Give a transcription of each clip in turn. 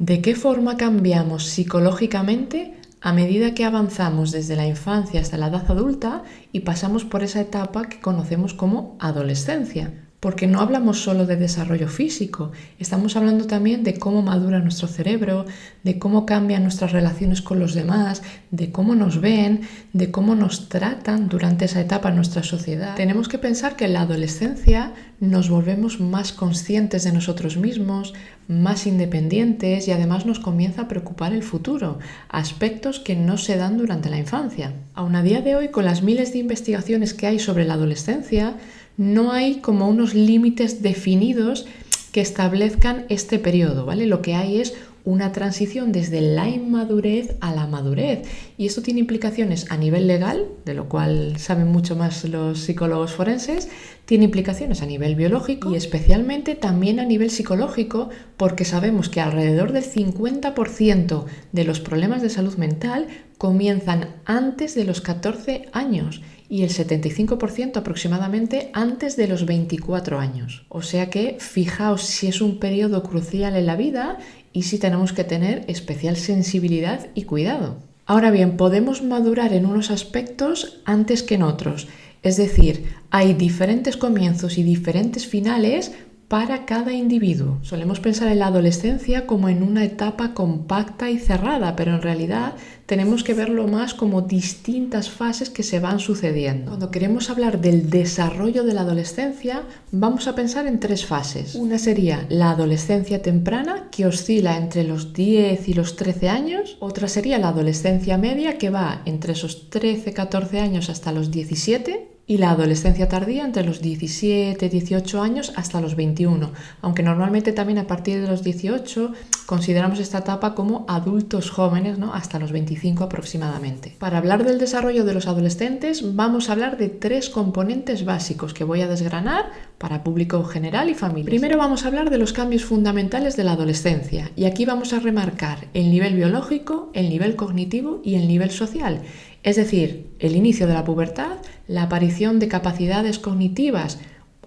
¿De qué forma cambiamos psicológicamente a medida que avanzamos desde la infancia hasta la edad adulta y pasamos por esa etapa que conocemos como adolescencia? Porque no hablamos solo de desarrollo físico, estamos hablando también de cómo madura nuestro cerebro, de cómo cambian nuestras relaciones con los demás, de cómo nos ven, de cómo nos tratan durante esa etapa en nuestra sociedad. Tenemos que pensar que en la adolescencia nos volvemos más conscientes de nosotros mismos, más independientes y además nos comienza a preocupar el futuro, aspectos que no se dan durante la infancia. Aún a día de hoy, con las miles de investigaciones que hay sobre la adolescencia, no hay como unos límites definidos que establezcan este periodo, ¿vale? Lo que hay es una transición desde la inmadurez a la madurez y esto tiene implicaciones a nivel legal, de lo cual saben mucho más los psicólogos forenses, tiene implicaciones a nivel biológico y especialmente también a nivel psicológico porque sabemos que alrededor del 50% de los problemas de salud mental comienzan antes de los 14 años y el 75% aproximadamente antes de los 24 años. O sea que fijaos si es un periodo crucial en la vida y si tenemos que tener especial sensibilidad y cuidado. Ahora bien, podemos madurar en unos aspectos antes que en otros. Es decir, hay diferentes comienzos y diferentes finales para cada individuo. Solemos pensar en la adolescencia como en una etapa compacta y cerrada, pero en realidad tenemos que verlo más como distintas fases que se van sucediendo. Cuando queremos hablar del desarrollo de la adolescencia, vamos a pensar en tres fases. Una sería la adolescencia temprana, que oscila entre los 10 y los 13 años. Otra sería la adolescencia media, que va entre esos 13-14 años hasta los 17. Y la adolescencia tardía entre los 17-18 años hasta los 21, aunque normalmente también a partir de los 18 consideramos esta etapa como adultos jóvenes, ¿no? Hasta los 25 aproximadamente. Para hablar del desarrollo de los adolescentes vamos a hablar de tres componentes básicos que voy a desgranar para público general y familia. Primero vamos a hablar de los cambios fundamentales de la adolescencia y aquí vamos a remarcar el nivel biológico, el nivel cognitivo y el nivel social. Es decir, el inicio de la pubertad, la aparición de capacidades cognitivas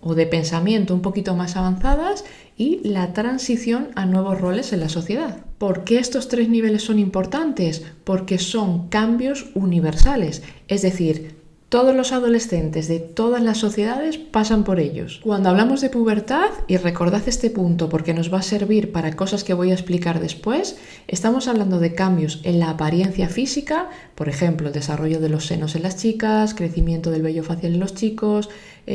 o de pensamiento un poquito más avanzadas y la transición a nuevos roles en la sociedad. ¿Por qué estos tres niveles son importantes? Porque son cambios universales, es decir, todos los adolescentes de todas las sociedades pasan por ellos. Cuando hablamos de pubertad, y recordad este punto porque nos va a servir para cosas que voy a explicar después, estamos hablando de cambios en la apariencia física, por ejemplo, el desarrollo de los senos en las chicas, crecimiento del vello facial en los chicos,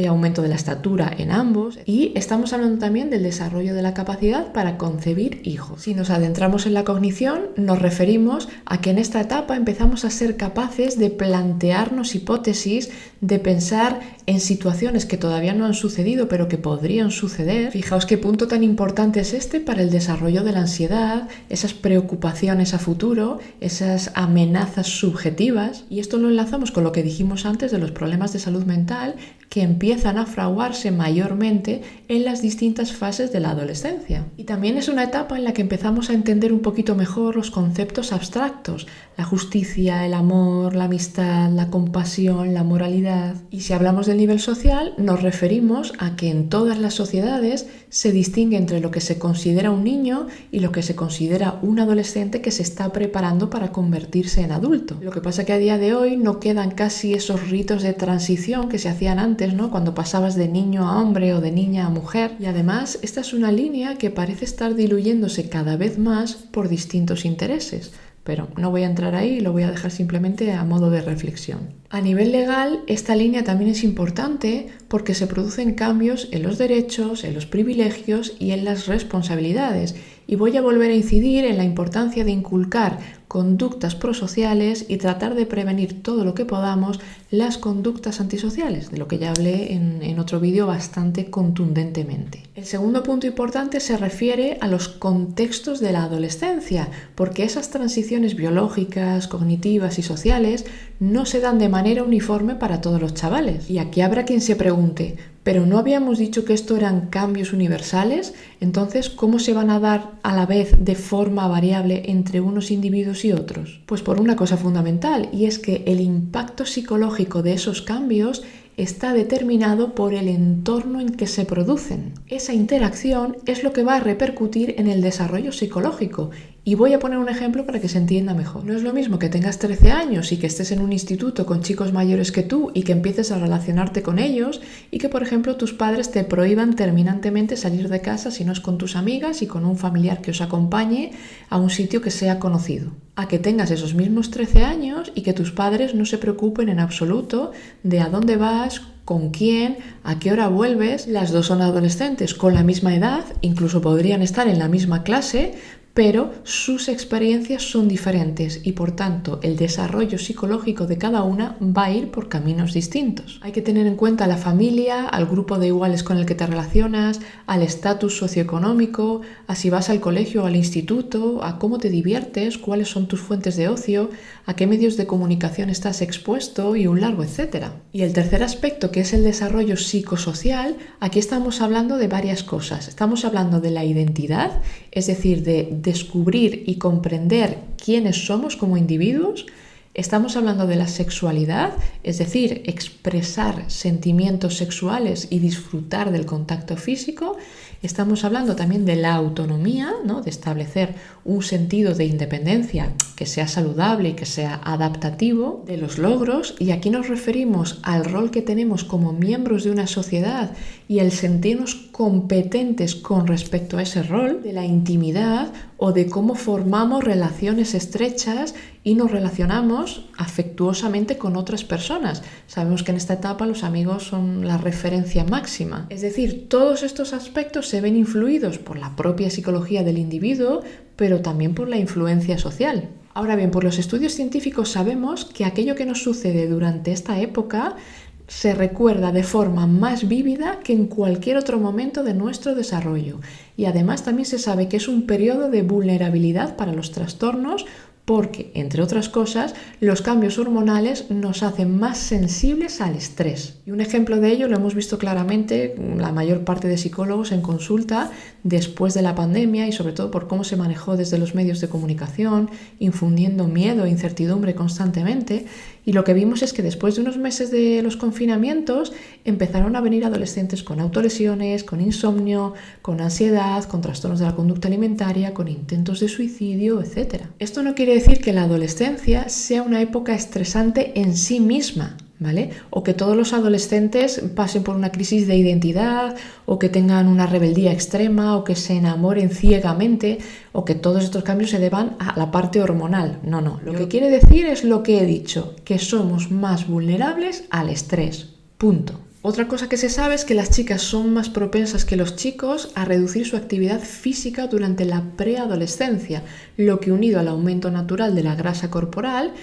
aumento de la estatura en ambos y estamos hablando también del desarrollo de la capacidad para concebir hijos. Si nos adentramos en la cognición, nos referimos a que en esta etapa empezamos a ser capaces de plantearnos hipótesis, de pensar en situaciones que todavía no han sucedido pero que podrían suceder. Fijaos qué punto tan importante es este para el desarrollo de la ansiedad, esas preocupaciones a futuro, esas amenazas subjetivas y esto lo enlazamos con lo que dijimos antes de los problemas de salud mental que empiezan a fraguarse mayormente en las distintas fases de la adolescencia. Y también es una etapa en la que empezamos a entender un poquito mejor los conceptos abstractos, la justicia, el amor, la amistad, la compasión, la moralidad. Y si hablamos del nivel social, nos referimos a que en todas las sociedades se distingue entre lo que se considera un niño y lo que se considera un adolescente que se está preparando para convertirse en adulto. Lo que pasa es que a día de hoy no quedan casi esos ritos de transición que se hacían antes, ¿no? Cuando pasabas de niño a hombre o de niña a mujer. Y además, esta es una línea que parece estar diluyéndose cada vez más por distintos intereses. Pero no voy a entrar ahí, lo voy a dejar simplemente a modo de reflexión. A nivel legal, esta línea también es importante porque se producen cambios en los derechos, en los privilegios y en las responsabilidades. Y voy a volver a incidir en la importancia de inculcar conductas prosociales y tratar de prevenir todo lo que podamos las conductas antisociales, de lo que ya hablé en otro vídeo bastante contundentemente. El segundo punto importante se refiere a los contextos de la adolescencia, porque esas transiciones biológicas, cognitivas y sociales no se dan de manera uniforme para todos los chavales. Y aquí habrá quien se pregunte, ¿pero no habíamos dicho que esto eran cambios universales? Entonces, ¿cómo se van a dar a la vez de forma variable entre unos individuos y otros? Pues por una cosa fundamental, y es que el impacto psicológico de esos cambios está determinado por el entorno en que se producen. Esa interacción es lo que va a repercutir en el desarrollo psicológico. Y voy a poner un ejemplo para que se entienda mejor. No es lo mismo que tengas 13 años y que estés en un instituto con chicos mayores que tú y que empieces a relacionarte con ellos y que, por ejemplo, tus padres te prohíban terminantemente salir de casa si no es con tus amigas y con un familiar que os acompañe a un sitio que sea conocido. A que tengas esos mismos 13 años y que tus padres no se preocupen en absoluto de a dónde vas, con quién, a qué hora vuelves. Las dos son adolescentes con la misma edad, incluso podrían estar en la misma clase, pero sus experiencias son diferentes y por tanto el desarrollo psicológico de cada una va a ir por caminos distintos. Hay que tener en cuenta a la familia, al grupo de iguales con el que te relacionas, al estatus socioeconómico, a si vas al colegio o al instituto, a cómo te diviertes, cuáles son tus fuentes de ocio, a qué medios de comunicación estás expuesto y un largo etcétera. Y el tercer aspecto, que es el desarrollo psicosocial, aquí estamos hablando de varias cosas. Estamos hablando de la identidad, es decir, de descubrir y comprender quiénes somos como individuos. Estamos hablando de la sexualidad, es decir, expresar sentimientos sexuales y disfrutar del contacto físico. Estamos hablando también de la autonomía, ¿no? De establecer un sentido de independencia que sea saludable y que sea adaptativo, de los logros, y aquí nos referimos al rol que tenemos como miembros de una sociedad y el sentirnos competentes con respecto a ese rol, de la intimidad o de cómo formamos relaciones estrechas y nos relacionamos afectuosamente con otras personas. Sabemos que en esta etapa los amigos son la referencia máxima. Es decir, todos estos aspectos se ven influidos por la propia psicología del individuo, pero también por la influencia social. Ahora bien, por los estudios científicos sabemos que aquello que nos sucede durante esta época se recuerda de forma más vívida que en cualquier otro momento de nuestro desarrollo. Y además también se sabe que es un periodo de vulnerabilidad para los trastornos porque, entre otras cosas, los cambios hormonales nos hacen más sensibles al estrés. Y un ejemplo de ello lo hemos visto claramente la mayor parte de psicólogos en consulta después de la pandemia y sobre todo por cómo se manejó desde los medios de comunicación, infundiendo miedo e incertidumbre constantemente. Y lo que vimos es que después de unos meses de los confinamientos empezaron a venir adolescentes con autolesiones, con insomnio, con ansiedad, con trastornos de la conducta alimentaria, con intentos de suicidio, etc. Esto no quiere decir que la adolescencia sea una época estresante en sí misma, ¿vale? O que todos los adolescentes pasen por una crisis de identidad, o que tengan una rebeldía extrema, o que se enamoren ciegamente, o que todos estos cambios se deban a la parte hormonal. No. Lo que quiere decir es lo que he dicho, que somos más vulnerables al estrés. Punto. Otra cosa que se sabe es que las chicas son más propensas que los chicos a reducir su actividad física durante la preadolescencia, lo que unido al aumento natural de la grasa corporal,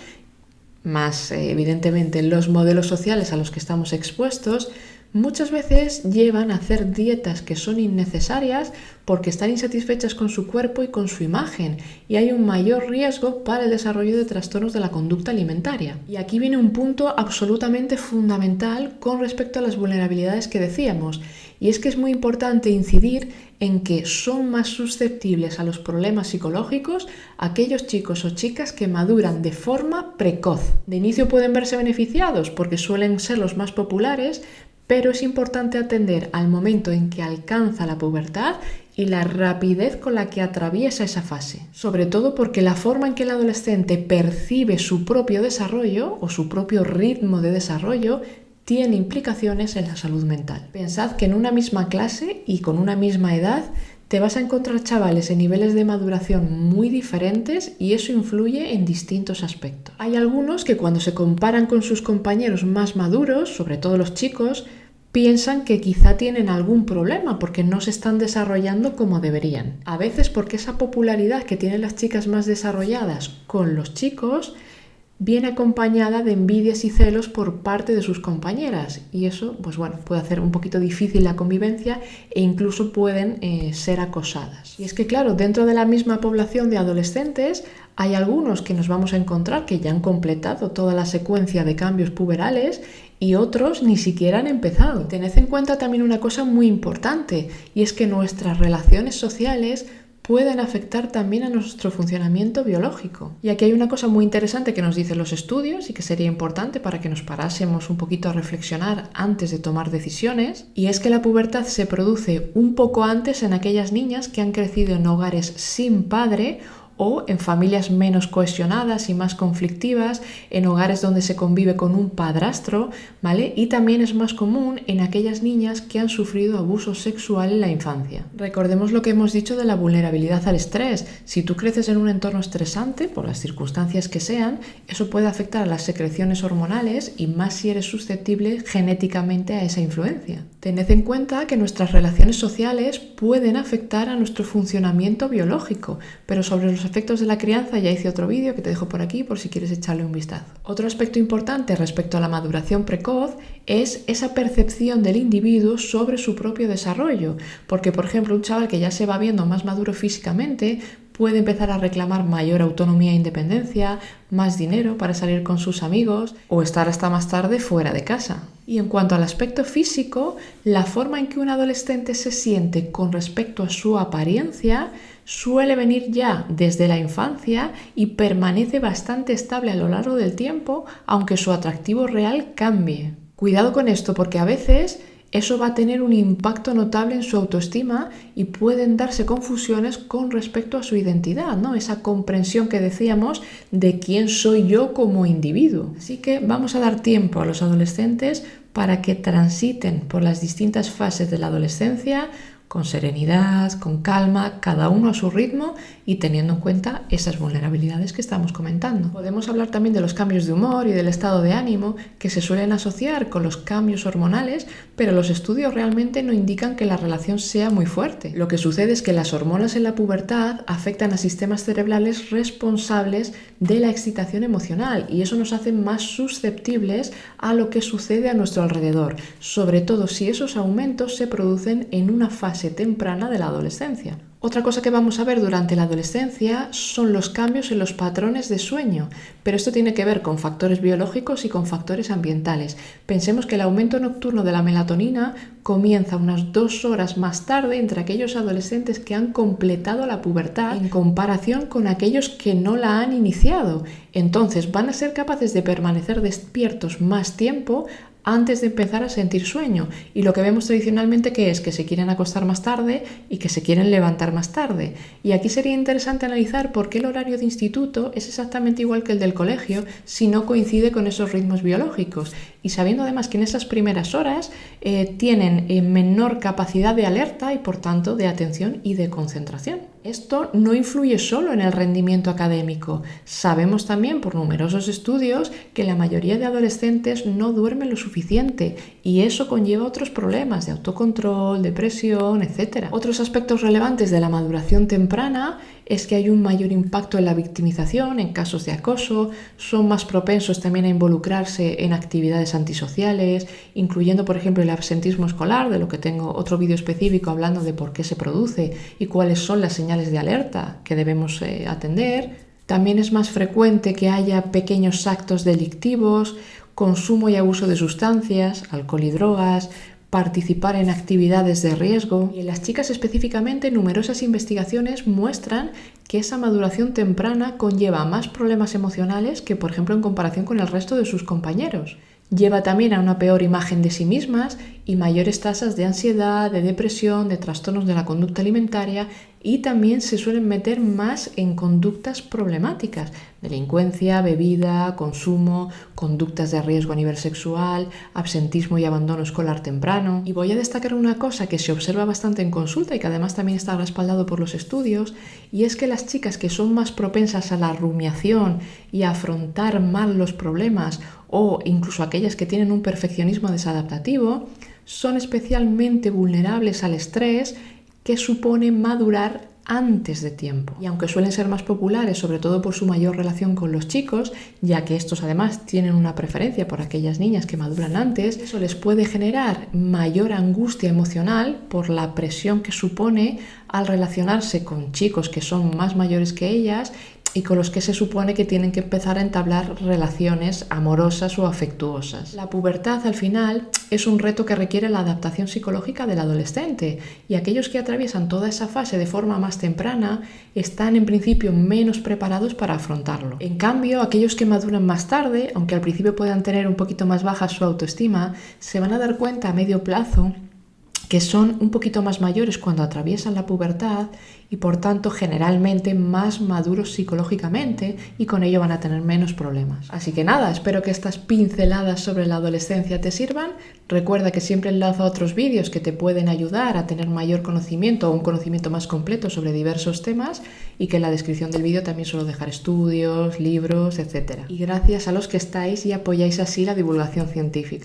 más evidentemente los modelos sociales a los que estamos expuestos, muchas veces llevan a hacer dietas que son innecesarias porque están insatisfechas con su cuerpo y con su imagen, y hay un mayor riesgo para el desarrollo de trastornos de la conducta alimentaria. Y aquí viene un punto absolutamente fundamental con respecto a las vulnerabilidades que decíamos, y es que es muy importante incidir en que son más susceptibles a los problemas psicológicos aquellos chicos o chicas que maduran de forma precoz. De inicio pueden verse beneficiados porque suelen ser los más populares, pero es importante atender al momento en que alcanza la pubertad y la rapidez con la que atraviesa esa fase. Sobre todo porque la forma en que el adolescente percibe su propio desarrollo o su propio ritmo de desarrollo tiene implicaciones en la salud mental. Pensad que en una misma clase y con una misma edad te vas a encontrar chavales en niveles de maduración muy diferentes y eso influye en distintos aspectos. Hay algunos que cuando se comparan con sus compañeros más maduros, sobre todo los chicos, piensan que quizá tienen algún problema porque no se están desarrollando como deberían. A veces porque esa popularidad que tienen las chicas más desarrolladas con los chicos viene acompañada de envidias y celos por parte de sus compañeras y eso, puede hacer un poquito difícil la convivencia e incluso pueden ser acosadas. Y es que claro, dentro de la misma población de adolescentes hay algunos que nos vamos a encontrar que ya han completado toda la secuencia de cambios puberales y otros ni siquiera han empezado. Tened en cuenta también una cosa muy importante y es que nuestras relaciones sociales pueden afectar también a nuestro funcionamiento biológico. Y aquí hay una cosa muy interesante que nos dicen los estudios y que sería importante para que nos parásemos un poquito a reflexionar antes de tomar decisiones, y es que la pubertad se produce un poco antes en aquellas niñas que han crecido en hogares sin padre o en familias menos cohesionadas y más conflictivas, en hogares donde se convive con un padrastro, ¿vale? Y también es más común en aquellas niñas que han sufrido abuso sexual en la infancia. Recordemos lo que hemos dicho de la vulnerabilidad al estrés. Si tú creces en un entorno estresante, por las circunstancias que sean, eso puede afectar a las secreciones hormonales y más si eres susceptible genéticamente a esa influencia. Tened en cuenta que nuestras relaciones sociales pueden afectar a nuestro funcionamiento biológico, pero sobre los efectos de la crianza ya hice otro vídeo que te dejo por aquí por si quieres echarle un vistazo. Otro aspecto importante respecto a la maduración precoz es esa percepción del individuo sobre su propio desarrollo, porque por ejemplo un chaval que ya se va viendo más maduro físicamente puede empezar a reclamar mayor autonomía e independencia, más dinero para salir con sus amigos o estar hasta más tarde fuera de casa. Y en cuanto al aspecto físico, la forma en que un adolescente se siente con respecto a su apariencia suele venir ya desde la infancia y permanece bastante estable a lo largo del tiempo, aunque su atractivo real cambie. Cuidado con esto porque a veces eso va a tener un impacto notable en su autoestima y pueden darse confusiones con respecto a su identidad, ¿no? Esa comprensión que decíamos de quién soy yo como individuo. Así que vamos a dar tiempo a los adolescentes para que transiten por las distintas fases de la adolescencia con serenidad, con calma, cada uno a su ritmo y teniendo en cuenta esas vulnerabilidades que estamos comentando. Podemos hablar también de los cambios de humor y del estado de ánimo que se suelen asociar con los cambios hormonales, pero los estudios realmente no indican que la relación sea muy fuerte. Lo que sucede es que las hormonas en la pubertad afectan a sistemas cerebrales responsables de la excitación emocional y eso nos hace más susceptibles a lo que sucede a nuestro alrededor, sobre todo si esos aumentos se producen en una fase temprana de la adolescencia. Otra cosa que vamos a ver durante la adolescencia son los cambios en los patrones de sueño, pero esto tiene que ver con factores biológicos y con factores ambientales. Pensemos que el aumento nocturno de la melatonina comienza unas 2 horas más tarde entre aquellos adolescentes que han completado la pubertad en comparación con aquellos que no la han iniciado. Entonces van a ser capaces de permanecer despiertos más tiempo antes de empezar a sentir sueño. Y lo que vemos tradicionalmente que es que se quieren acostar más tarde y que se quieren levantar más tarde. Y aquí sería interesante analizar por qué el horario de instituto es exactamente igual que el del colegio si no coincide con esos ritmos biológicos. Y sabiendo además que en esas primeras horas tienen menor capacidad de alerta y por tanto de atención y de concentración. Esto no influye solo en el rendimiento académico. Sabemos también por numerosos estudios que la mayoría de adolescentes no duermen lo suficiente y eso conlleva otros problemas de autocontrol, depresión, etc. Otros aspectos relevantes de la maduración temprana es que hay un mayor impacto en la victimización en casos de acoso, son más propensos también a involucrarse en actividades antisociales, incluyendo por ejemplo el absentismo escolar, de lo que tengo otro vídeo específico hablando de por qué se produce y cuáles son las señales de alerta que debemos atender. También es más frecuente que haya pequeños actos delictivos, consumo y abuso de sustancias, alcohol y drogas, participar en actividades de riesgo. Y en las chicas específicamente, numerosas investigaciones muestran que esa maduración temprana conlleva más problemas emocionales que, por ejemplo, en comparación con el resto de sus compañeros. Lleva también a una peor imagen de sí mismas y mayores tasas de ansiedad, de depresión, de trastornos de la conducta alimentaria y también se suelen meter más en conductas problemáticas, delincuencia, bebida, consumo, conductas de riesgo a nivel sexual, absentismo y abandono escolar temprano. Y voy a destacar una cosa que se observa bastante en consulta y que además también está respaldado por los estudios, y es que las chicas que son más propensas a la rumiación y a afrontar mal los problemas o incluso aquellas que tienen un perfeccionismo desadaptativo, son especialmente vulnerables al estrés que supone madurar antes de tiempo. Y aunque suelen ser más populares, sobre todo por su mayor relación con los chicos, ya que estos además tienen una preferencia por aquellas niñas que maduran antes, eso les puede generar mayor angustia emocional por la presión que supone al relacionarse con chicos que son más mayores que ellas y con los que se supone que tienen que empezar a entablar relaciones amorosas o afectuosas. La pubertad al final es un reto que requiere la adaptación psicológica del adolescente, y aquellos que atraviesan toda esa fase de forma más temprana están en principio menos preparados para afrontarlo. En cambio, aquellos que maduran más tarde, aunque al principio puedan tener un poquito más baja su autoestima, se van a dar cuenta a medio plazo que son un poquito más mayores cuando atraviesan la pubertad y por tanto generalmente más maduros psicológicamente, y con ello van a tener menos problemas. Así que nada, espero que estas pinceladas sobre la adolescencia te sirvan. Recuerda que siempre enlazo a otros vídeos que te pueden ayudar a tener mayor conocimiento o un conocimiento más completo sobre diversos temas, y que en la descripción del vídeo también suelo dejar estudios, libros, etc. Y gracias a los que estáis y apoyáis así la divulgación científica.